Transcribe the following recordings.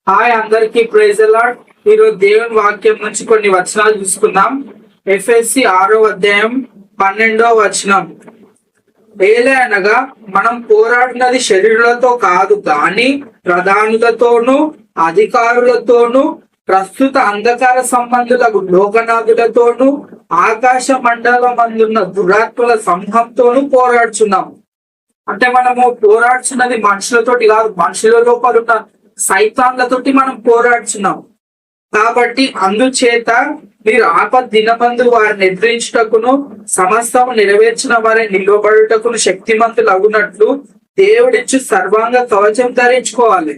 Hi అందరికీ praise the lord. ఈరోజు దేవుని వాక్యం నుంచి కొన్ని వచనాలు చూసుకుందాం. ఎఫెసీ 6వ అధ్యాయం 12వ వచనం. ఏలే అనగా మనం పోరాడినది శరీరులతో కాదు గాని ప్రధానులతోనూ అధికారులతోనూ ప్రస్తుత అంధకార సంబంధులకు లోకనాథులతోనూ ఆకాశ మండలమందున్న దురాత్మల సమూహంతోనూ పోరాడుచున్నాం. అంటే మనము పోరాడుచున్నది మనుషులతోటి కాదు, మనుషుల లోపల ఉన్న సైతాన్లతోటి మనం పోరాడుచున్నాం. కాబట్టి అందుచేత మీరు ఆపద దినమందు వారిని ఎదిరించుటకును సమస్తము నెరవేర్చిన వారిని నిలబడుటకును శక్తిమంతులు అగునట్లు దేవుడిచ్చు సర్వాంగ కవచం ధరించుకోవాలి.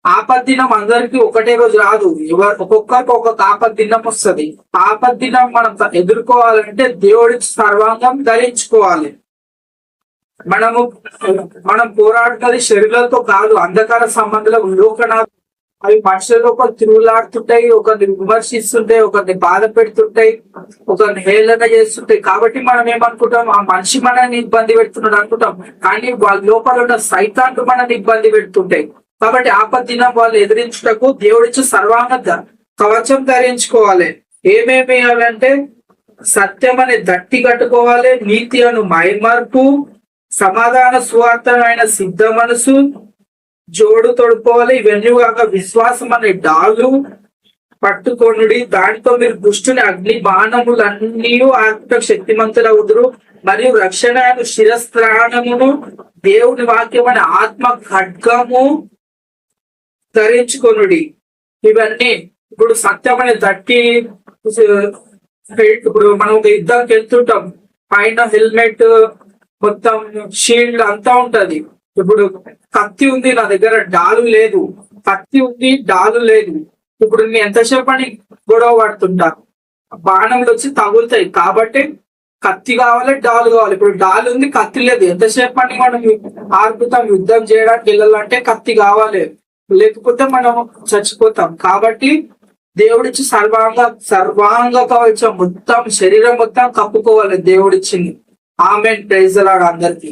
ఆపద దినం అందరికి ఒకటే రోజు రాదు, ఒక్కొక్కరికి ఒక్కొక్క ఆపద దినం వస్తుంది. ఆపద దినం మనం ఎదుర్కోవాలంటే దేవుడిచ్చు సర్వాంగం ధరించుకోవాలి. మనం పోరాడుతుంది శరీరాలతో కాదు, అంధకార సంబంధాలు లోకనా అవి మనుషుల లోపల తిరుగులాడుతుంటాయి, ఒకరిని విమర్శిస్తుంటాయి, ఒకరిని బాధ పెడుతుంటాయి, ఒకరిని హేళన చేస్తుంటాయి. కాబట్టి మనం ఏమనుకుంటాం, ఆ మనిషి మనల్ని ఇబ్బంది పెడుతున్నాడు అనుకుంటాం, కానీ వాళ్ళ లోపల ఉన్న సైతాన్లు మనల్ని ఇబ్బంది పెడుతుంటాయి. కాబట్టి ఆపద దినం వాళ్ళు ఎదిరించుటకు దేవుడిచ్చు సర్వాంగ కవచం ధరించుకోవాలి. ఏమేమి వేయాలంటే సత్యం అనే దట్టి కట్టుకోవాలి, నీతి అను మైమర్పు, సమాధాన సువార్తమైన సిద్ధ మనసు జోడు తొడుకోవాలి. ఇవన్నీ కాక విశ్వాసం అనే డాలు పట్టుకొనుడి, దానితో మీరు దుష్టుని అగ్ని బాణములన్నీ ఆత్మ శక్తిమంతులవుదురు. మరియు రక్షణ శిరస్త్రాణమును దేవుని వాక్యం అనే ఆత్మ ఖడ్గము ధరించుకొనుడి. ఇవన్నీ ఇప్పుడు సత్యం అనే దట్టి, ఇప్పుడు మనం ఒక యుద్ధానికి వెళ్తుంటాం, పైన హెల్మెట్ మొత్తం షీల్డ్ అంతా ఉంటది. ఇప్పుడు కత్తి ఉంది, నా దగ్గర డాలు లేదు, కత్తి ఉంది డాలు లేదు. ఇప్పుడు నేను ఎంతసేపు అని గొడవ పడుతుంటా, బాణంలు వచ్చి తగులుతాయి. కాబట్టి కత్తి కావాలి, డాలు కావాలి. ఇప్పుడు డాలు ఉంది, కత్తి లేదు, ఎంతసేపు అని మనం ఆర్పుతాం. యుద్ధం చేయడానికి వెళ్ళాలంటే కత్తి కావాలి, లేకపోతే మనం చచ్చిపోతాం. కాబట్టి దేవుడిచ్చి సర్వాంగ కవచం మొత్తం శరీరం మొత్తం కప్పుకోవాలి దేవుడిచ్చింది. ఆమేన్. ప్రైజ్ ది లార్డ్ అందరికీ.